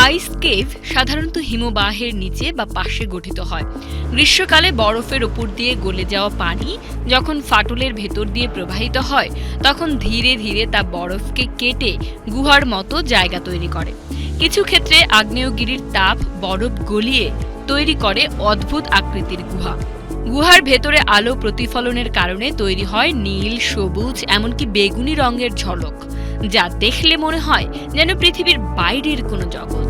আইস cave সাধারণত হিমবাহের নিচে বা পাশে গঠিত হয়। গ্রীষ্মকালে বরফের ওপর দিয়ে গলে যাওয়া পানি যখন ফাটলের ভেতর দিয়ে প্রবাহিত হয়, তখন ধীরে ধীরে তা বরফকে কেটে গুহার মতো জায়গা তৈরি করে। কিছু ক্ষেত্রে আগ্নেয়গিরির তাপ বরফ গলিয়ে তৈরি করে অদ্ভুত আকৃতির গুহা। গুহার ভেতরে আলো প্রতিফলনের কারণে তৈরি হয় নীল, সবুজ, এমনকি বেগুনি রঙের ঝলক, যা দেখলে মনে হয় যেন পৃথিবীর বাইরের কোনো জগৎ।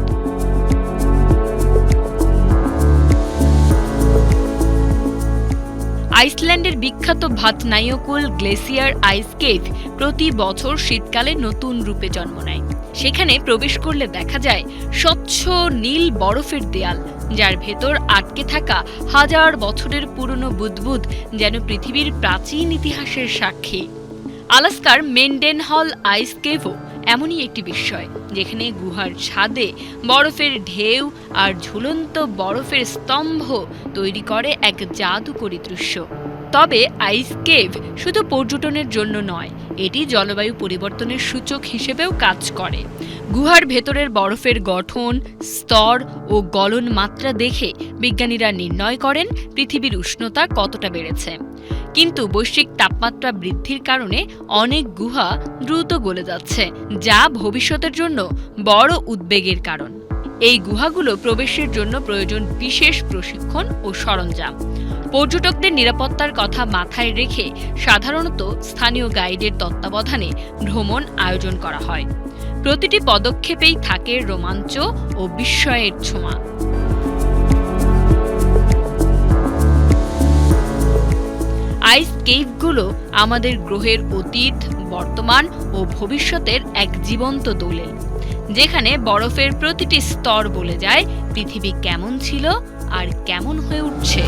আইসল্যান্ডের বিখ্যাত ভাতনাইকুল গ্লেসিয়ার আইস কেভ প্রতি বছর শীতকালে নতুন রূপে জন্ম নেয়। সেখানে প্রবেশ করলে দেখা যায় স্বচ্ছ নীল বরফের দেয়াল, যার ভেতর আটকে থাকা হাজার বছরের পুরনো বুদবুদ যেন পৃথিবীর প্রাচীন ইতিহাসের সাক্ষী। আলাস্কার মেন্ডেনহল আইস কেভও এমনই একটি বিস্ময়, যেখানে গুহার ছাদে বরফের ঢেউ আর ঝুলন্ত বরফের স্তম্ভ তৈরি করে এক জাদুকরী দৃশ্য। তবে আইস কেভ শুধু পর্যটনের জন্য নয়, এটি জলবায়ু পরিবর্তনের সূচক হিসেবেও কাজ করে। গুহার ভেতরের বরফের গঠন, স্তর ও গলন মাত্রা দেখে বিজ্ঞানীরা নির্ণয় করেন পৃথিবীর উষ্ণতা কতটা বেড়েছে। কিন্তু বৈশ্বিক তাপমাত্রা বৃদ্ধির কারণে অনেক গুহা দ্রুত গলে যাচ্ছে, যা ভবিষ্যতের জন্য বড় উদ্বেগের কারণ। এই গুহাগুলো প্রবেশের জন্য প্রয়োজন বিশেষ প্রশিক্ষণ ও সরঞ্জাম। পর্যটকদের নিরাপত্তার কথা মাথায় রেখে সাধারণত স্থানীয় গাইডের তত্ত্বাবধানে ভ্রমণ আয়োজন করা হয়। প্রতিটি পদক্ষেপেই থাকে রোমাঞ্চ ও বিস্ময়ের ছোঁয়া। আইস কেভগুলো আমাদের গ্রহের অতীত, বর্তমান ও ভবিষ্যতের এক জীবন্ত দলিল, যেখানে বরফের প্রতিটি স্তর বলে যায় পৃথিবী কেমন ছিল আর কেমন হয়ে উঠছে।